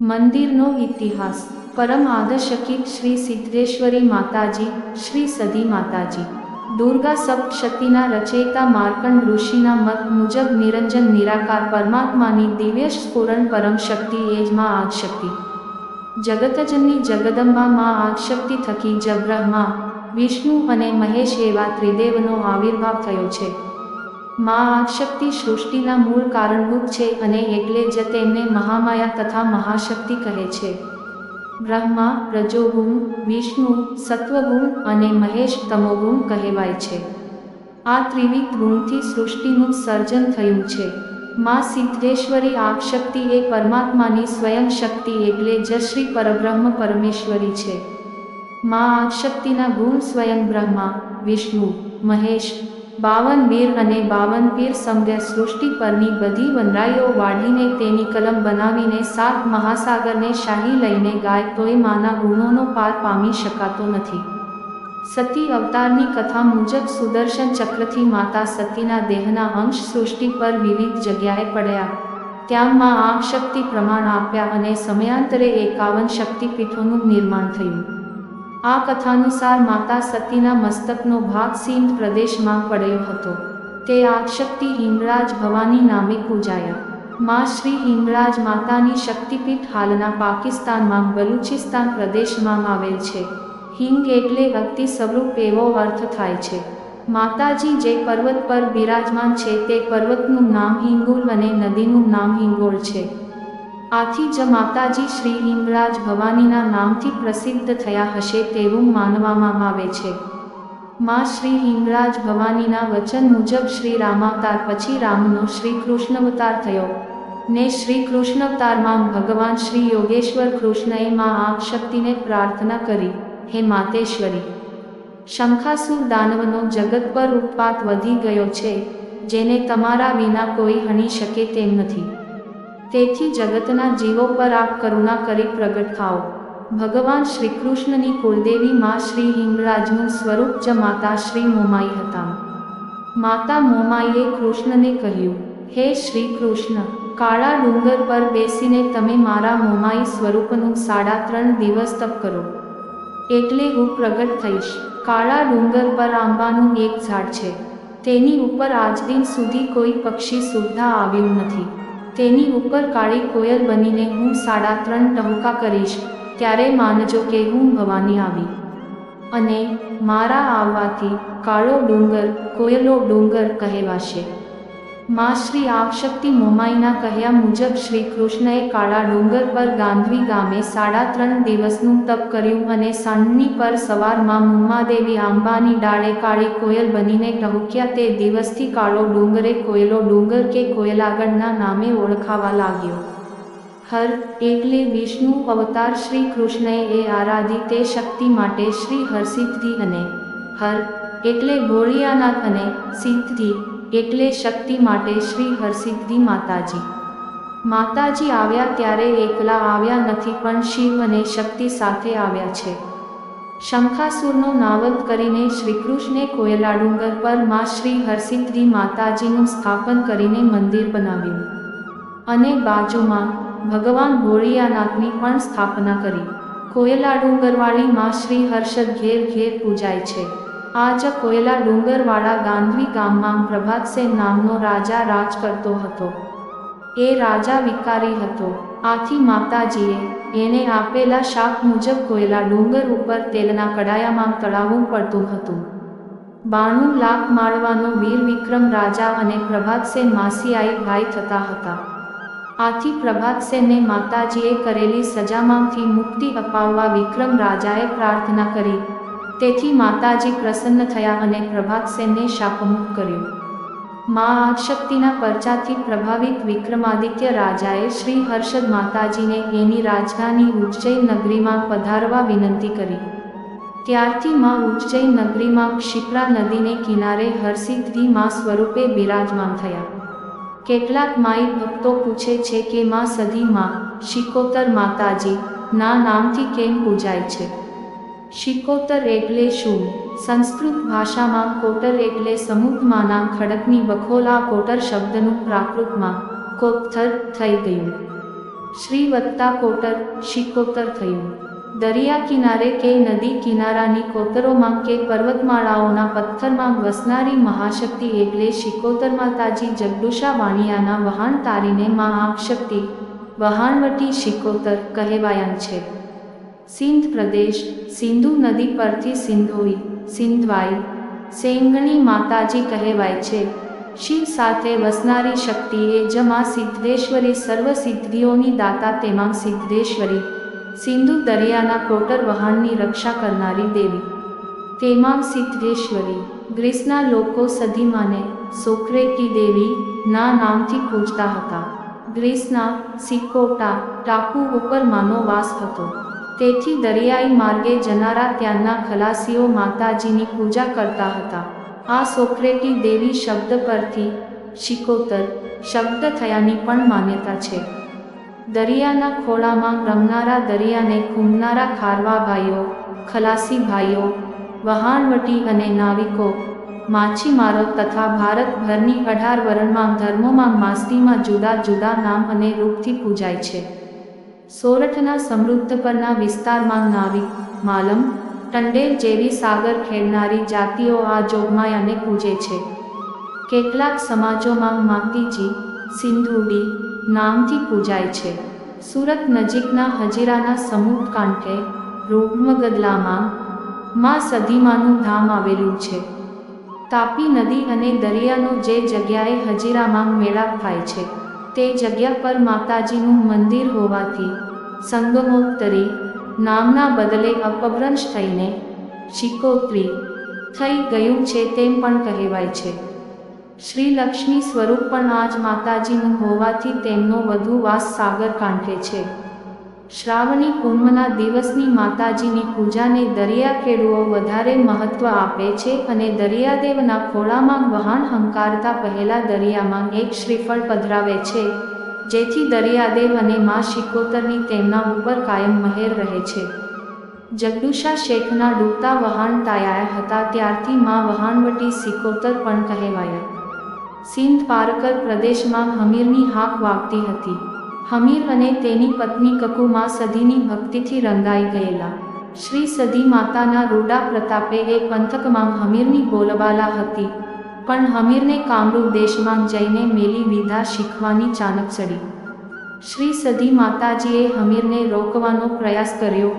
મંદિરનો ઇતિહાસ પરમ આદશકી શ્રી સિદ્ધેશ્વરી માતાજી, શ્રી સદી માતાજી, દુર્ગા સપ્તશતીના રચયિતા માર્કંડ ઋષિના મત મુજબ નિરંજન નિરાકાર પરમાત્માની દિવ્ય સ્ફુરણ પરમ શક્તિ એ જ માં આદશક્તિ. જગતજનની જગદંબા માં આદશક્તિ થકી જ બ્રહ્મા, વિષ્ણુ અને મહેશ એવા ત્રિદેવનો આવિર્ભાવ થયો છે. માં આદશક્તિ સૃષ્ટિના મૂળ કારણભૂત છે અને એટલે જ તેમને મહામાયા તથા મહાશક્તિ કહે છે. બ્રહ્મા રજોગુણ, વિષ્ણુ સત્વગુણ અને મહેશ તમોગુણ કહેવાય છે. આ ત્રિવિધ ગુણથી સૃષ્ટિનું સર્જન થયું છે. માં સિદ્ધેશ્વરી આદશક્તિ એ પરમાત્માની સ્વયં શક્તિ એટલે જ શ્રી પરબ્રહ્મ પરમેશ્વરી છે. માં આદશક્તિના ગુણ સ્વયં બ્રહ્મા, વિષ્ણુ, મહેશ, 52 વીર અને 52 પીર સમગ્ર સૃષ્ટિ પરની બધી વનરાઈઓ વાઢીને તેની કલમ બનાવીને 7 મહાસાગરને શાહી લઈને ગાય તોય માના ગુણોનો પાર પામી શકાતો નથી. સતી અવતારની કથા મુજબ સુદર્શન ચક્રથી માતા સતીના દેહના અંશ સૃષ્ટિ પર વિવિધ જગ્યાએ પડ્યા. ત્યાં માં આદશક્તિ પ્રમાણ આપ્યા અને સમયાંતરે 51 શક્તિપીઠોનું નિર્માણ થયું. આ કથાનુસાર માતા સતીના મસ્તકનો ભાગ સિંધ પ્રદેશમાં પડ્યો હતો. તે આદશક્તિ હિંગળાજ ભવાની નામે પૂજાયા. માં શ્રી હિંગળાજ માતાની શક્તિપીઠ હાલના પાકિસ્તાનમાં બલુચિસ્તાન પ્રદેશમાં આવેલ છે. હિંગ એટલે અતિ સ્વરૂપ એવો અર્થ થાય છે. માતાજી જે પર્વત પર બિરાજમાન છે તે પર્વતનું નામ હિંગોલ અને નદીનું નામ હિંગોળ છે. આથી જ માતાજી શ્રી હિંગળાજ ભવાનીના નામથી પ્રસિદ્ધ થયા હશે તેવું માનવામાં આવે છે. માં શ્રી હિંગળાજ ભવાનીના વચન મુજબ શ્રી રામાવતાર પછી રામનો શ્રી કૃષ્ણાવતાર થયો ને શ્રી કૃષ્ણાવતારમાં ભગવાન શ્રી યોગેશ્વર કૃષ્ણએ માં આદશક્તિને પ્રાર્થના કરી, હે માતેશ્વરી, શંખાસુર દાનવનો જગત પર ઉત્પાત વધી ગયો છે, જેને તમારા વિના કોઈ હણી શકે તેમ નથી. તેથી જગતના જીવો પર આપ કરુણા કરી પ્રગટ થાઓ. ભગવાન શ્રીકૃષ્ણની કુળદેવી માં શ્રી હિંગળાજનું સ્વરૂપ જ માતા શ્રી મોમાઈ હતા. માતા મોમાઈએ કૃષ્ણને કહ્યું, હે શ્રી કૃષ્ણ, કાળા ડુંગર પર બેસીને તમે મારા મોમાઈ સ્વરૂપનું 3.5 દિવસ તપ કરો, એટલે હું પ્રગટ થઈશ. કાળા ડુંગર પર આંબાનું એક ઝાડ છે. તેની ઉપર આજ દિન સુધી કોઈ પક્ષી સુદ્ધા આવ્યું નથી. તેની ઉપર કાળી કોયલ બનીને હું 3.5 ટહુકા કરીશ, ત્યારે માનજો કે હું ભવાની આવી. અને મારા આવવાથી કાળો ડુંગર કોયલો ડુંગર કહેવાશે. માં શ્રી આદશક્તિ મોમાઈના કહ્યા મુજબ શ્રી કૃષ્ણએ કાળા ડુંગર પર ગાંધવી ગામે 3.5 દિવસનું તપ કર્યું અને સાંજની પર સવારમાં મુમ્માદેવી આંબાની ડાળે કાળી કોયલ બનીને ટહુક્યા. તે દિવસથી કાળો ડુંગરે કોયલો ડુંગર કે કોયલાગઢના નામે ઓળખાવા લાગ્યો. હર એટલે વિષ્ણુ અવતાર શ્રી કૃષ્ણએ આરાધી તે શક્તિ માટે શ્રી હરસિદ્ધિ અને હર એટલે ભોળિયાનાથ અને સિદ્ધિ એટલે શક્તિ માટે શ્રી હરસિદ્ધિ માતાજી. માતાજી આવ્યા ત્યારે એકલા આવ્યા નથી પણ શિવ અને શક્તિ સાથે આવ્યા છે. શંખાસુરનો નાવત કરીને શ્રીકૃષ્ણે કોયલા ડુંગર પર માં શ્રી હરસિદ્ધિ માતાજીનું સ્થાપન કરીને મંદિર બનાવ્યું અને બાજુમાં ભગવાન ભોળિયાનાથની પણ સ્થાપના કરી. કોયલા ડુંગરવાળી માં શ્રી હર્ષદ ઘેર ઘેર પૂજાય છે. આ જ કોયલા ડુંગરવાળા ગાંધવી ગામમાં પ્રભાતસેન નામનો રાજા રાજ કરતો હતો. એ રાજા વિકારી હતો. આથી માતાજીએ એને આપેલા શાપ મુજબ કોયલા ડુંગર ઉપર તેલના કડાયામાં તળાવું પડતું હતું. 92 લાખ માળવાનો વીર વિક્રમ રાજા અને પ્રભાતસેન માસીયાઈ ભાઈ થતા હતા. આથી પ્રભાતસેનને માતાજીએ કરેલી સજામાંથી મુક્તિ અપાવવા વિક્રમ રાજાએ પ્રાર્થના કરી. તેથી માતાજી પ્રસન્ન થયા અને પ્રભાતસેનને શાપમુક્ત કર્યો. માં આદશક્તિના પરચાથી પ્રભાવિત વિક્રમાદિત્ય રાજાએ શ્રી હર્ષદ માતાજીને એની રાજધાની ઉજ્જૈન નગરીમાં પધારવા વિનંતી કરી. ત્યારથી માં ઉજ્જૈન નગરીમાં ક્ષિપ્રા નદીને કિનારે હરસિદ્ધિ માં સ્વરૂપે બિરાજમાન થયા. કેટલાક માઈ ભક્તો પૂછે છે કે માં સદી માં શિકોતર માતાજી ના નામથી કેમ પૂજાય છે? શિકોતર એટલે શું? સંસ્કૃત ભાષામાં કોટર એટલે સમુદ્રમાંના ખડકની બખોલ. આ કોટર શબ્દનું પ્રાકૃતમાં કોપથર થઈ ગયું. શ્રી વત્તા કોટર શિકોતર થયું. દરિયા કિનારે કે નદી કિનારાની કોતરોમાં કે પર્વતમાળાઓના પથ્થરમાં વસનારી મહાશક્તિ એટલે શિકોતર માતાજી જગદુશા વાણિયાના વહાણ તારીને માં આંખશક્તિ વહાણવટી શિકોતર કહેવાયા છે. સિંધ પ્રદેશ સિંધુ નદી પરથી સિંધોઈ સિંધવાઈ સેંગણી માતાજી કહેવાય છે. શિવ સાથે વસનારી શક્તિએ જ માં સિદ્ધેશ્વરી સર્વ સિદ્ધિઓની દાતા તેમાં સિદ્ધેશ્વરી સિંધુ દરિયાના કોટર વહાણની રક્ષા કરનારી દેવી તેમાં સિદ્ધેશ્વરી. ગ્રીસના લોકો સદીમાને સોક્રેટી દેવી ના નામથી પૂજતા હતા. ગ્રીસના સિકોટા ટાપુ ઉપર માનો વાસ હતો. તેથી દરિયાઈ માર્ગે જનારા ત્યાંના ખલાસીઓ માતાજીની પૂજા કરતા હતા. આ સોક્રેટી દેવી શબ્દ પરથી શિકોતર શબ્દ થયાની પણ માન્યતા છે. દરિયાના ખોળામાં રમનારા દરિયાને ખૂંદનારા ખારવા ભાઈઓ ખલાસી ભાઈઓ વહાણવટી અને નાવિકો માછીમારો તથા ભારતભરની 18 વર્ણમાં ધર્મોમાં માસતીમાં જુદા જુદા નામ અને રૂપથી પૂજાય છે. સોરઠના સમૃદ્ધ પરના વિસ્તારમાં નાવિક માલમ ટંડેલ જેવી સાગર ખેડનારી જાતિઓ આ જોગમાયાને પૂજે છે. કેટલાક સમાજોમાં માતીજી સિંધુડી નામથી પૂજાય છે. સુરત નજીકના હજીરાના સમુદ્ર કાંઠે રૂપમગદલામાં માં સદીમાનું ધામ આવેલું છે. તાપી નદી અને દરિયાનો જે જગ્યાએ હજીરામાં મેળાપ થાય છે તે જગ્યા પર માતાજીનું મંદિર હોવાથી સંગમોત્તરી નામના બદલે અપભ્રંશ થઈને શિકોત્રી થઈ ગયું છે તેમ પણ કહેવાય છે. શ્રી લક્ષ્મી સ્વરૂપ પણ આજ માતાજીનું હોવાથી તેમનો વધુ વાસ સાગર કાંઠે છે. શ્રાવણી પૂનમના દિવસની માતાજીની પૂજાને દરિયાખેડૂઓ વધારે મહત્વ આપે છે અને દરિયાદેવના ખોળામાં વહાણ હંકારતા પહેલા દરિયામાં એક શ્રીફળ પધરાવે છે, જેથી દરિયાદેવ અને મા શિકોતરની તેમના ઉપર કાયમ મહેર રહે છે. જગદુશા શેખના ડૂબતા વહાણ તાયા હતા ત્યારથી મા વહાણવટી શિકોતર પણ કહેવાયા. સિંધ પારકર પ્રદેશમાં હમીરની હાક વાગતી હતી. હમીર અને તેની પત્ની કકુ મા સદીની ભક્તિથી રંગાઈ ગયેલા. શ્રી સદી માતાના રૂડા પ્રતાપે એ પંથકમાં હમીરની બોલબાલા હતી, પણ હમીરને કામરૂપ દેશમાં જઈને મેલી વિધા શીખવાની ચાનક ચડી. શ્રી સદી માતાજીએ હમીરને રોકવાનો પ્રયાસ કર્યો,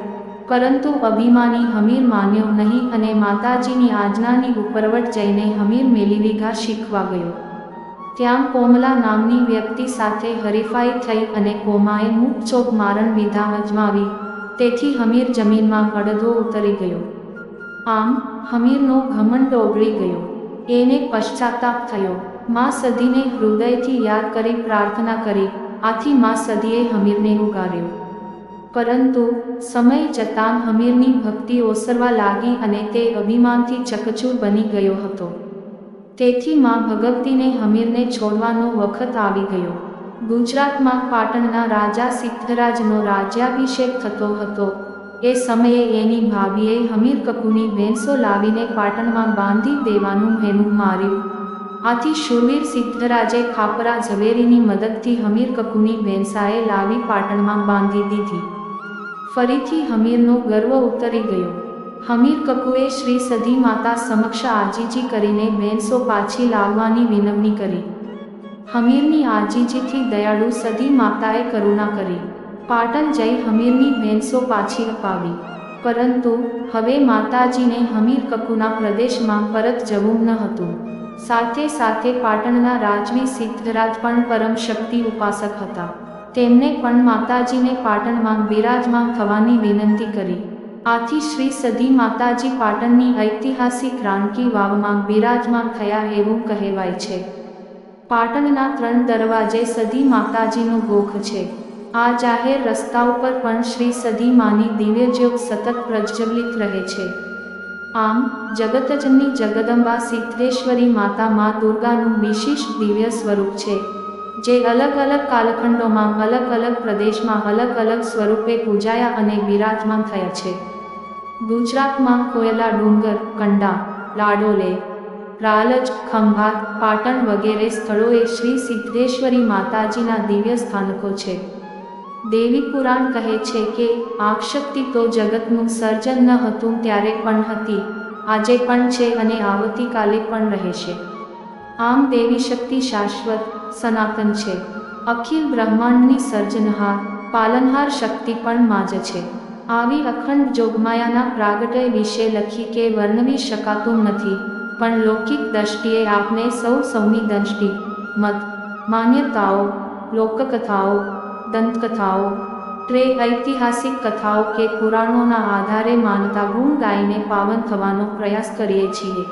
પરંતુ અભિમાની હમીર માન્યો નહીં અને માતાજીની આજ્ઞાની ઉપરવટ જઈને હમીર મેલીવિઘા શીખવા ગયો. ત્યાં કોમલા નામની વ્યક્તિ સાથે હરીફાઈ થઈ અને કોમાએ મૂકચોક મારણ વિધા અજમાવી, તેથી હમીર જમીનમાં અડધો ઉતરી ગયો. આમ હમીરનો ઘમંડ ઓગળી ગયો. એને પશ્ચાતાપ થયો. મા સદીને હૃદયથી યાદ કરી પ્રાર્થના કરી. આથી મા સદીએ હમીરને ઉગાર્યો. પરંતુ સમય જતાં હમીરની ભક્તિ ઓસરવા લાગી અને તે અભિમાનથી ચકચૂર બની ગયો હતો. તેથી મા ભગવતીને હમીરને છોડવાનો વખત આવી ગયો. ગુજરાતમાં પાટણના રાજા સિદ્ધરાજનો રાજ્યાભિષેક થતો હતો. એ સમયે એની ભાભીએ હમીર કકુની ભેંસો લાવીને પાટણમાં બાંધી દેવાનું હેનું માર્યું. આથી શૂરવીર સિદ્ધરાજે ખાપરા ઝવેરીની મદદથી હમીર કકુની ભેંસાએ લાવી પાટણમાં બાંધી દીધી. ફરીથી હમીરનો ગર્વ ઉતરી ગયો. હમીર કકુએ શ્રી સદી માતા સમક્ષ આજીજી કરીને ભેંસો પાછી લાવવાની વિનવણી કરી. હમીરની આજીજીથી દયાળુ સદી માતાએ કરુણા કરી. પાટણ જઈ હમીરની ભેંસો પાછી અપાવી. પરંતુ હવે માતાજીને હમીર કકુના પ્રદેશમાં પરત જવું ન હતું. સાથે સાથે પાટણના રાજવી સિદ્ધરાજ પણ પરમ શક્તિ ઉપાસક હતા. તેમને પણ માતાજીને પાટણમાં બિરાજમાન થવાની વિનંતી કરી. આથી શ્રી સદી માતાજી પાટણની ઐતિહાસિક રાણકી વાવમાં બિરાજમાન થયા એવું કહેવાય છે. પાટણના 3 દરવાજે સદી માતાજીનો ગોખ છે. આ જાહેર રસ્તા ઉપર પણ શ્રી સદી માની દિવ્ય જ્યોત સતત પ્રજ્વલિત રહે છે. આમ જગતજનની જગદંબા સિદ્ધેશ્વરી માતા મા દુર્ગાનું વિશિષ્ટ દિવ્ય સ્વરૂપ છે, જે અલગ અલગ કાલખંડોમાં અલગ અલગ પ્રદેશમાં અલગ અલગ સ્વરૂપે પૂજાયા અને બિરાજમાન થયા છે. ગુજરાતમાં કોયલા ડુંગર, કંડા, લાડોલે, રાલજ, ખંભાત, પાટણ વગેરે સ્થળોએ શ્રી સિદ્ધેશ્વરી માતાજીના દિવ્ય સ્થાનકો છે. દેવી પુરાણ કહે છે કે આ શક્તિ તો જગતનું સર્જન ન હતું ત્યારે પણ હતી, આજે પણ છે અને આવતીકાલે પણ રહેશે. આમ દેવી શક્તિ શાશ્વત, સનાતન છે. અખિલ બ્રહ્માંડની સર્જનહાર, પાલનહાર શક્તિ પણ માં જ છે. આવી અખંડ જોગમાયાના પ્રાગટ્ય વિશે લખી કે વર્ણવી શકાતું નથી, પણ લૌકિક દ્રષ્ટિએ આપને સૌની દ્રષ્ટિ, મત, માન્યતાઓ, લોકકથાઓ, દંતકથાઓ, ઐતિહાસિક કથાઓ કે પુરાણોના આધારે માનતા ગુણ ગાઈને પાવન થવાનો પ્રયાસ કરીએ છીએ.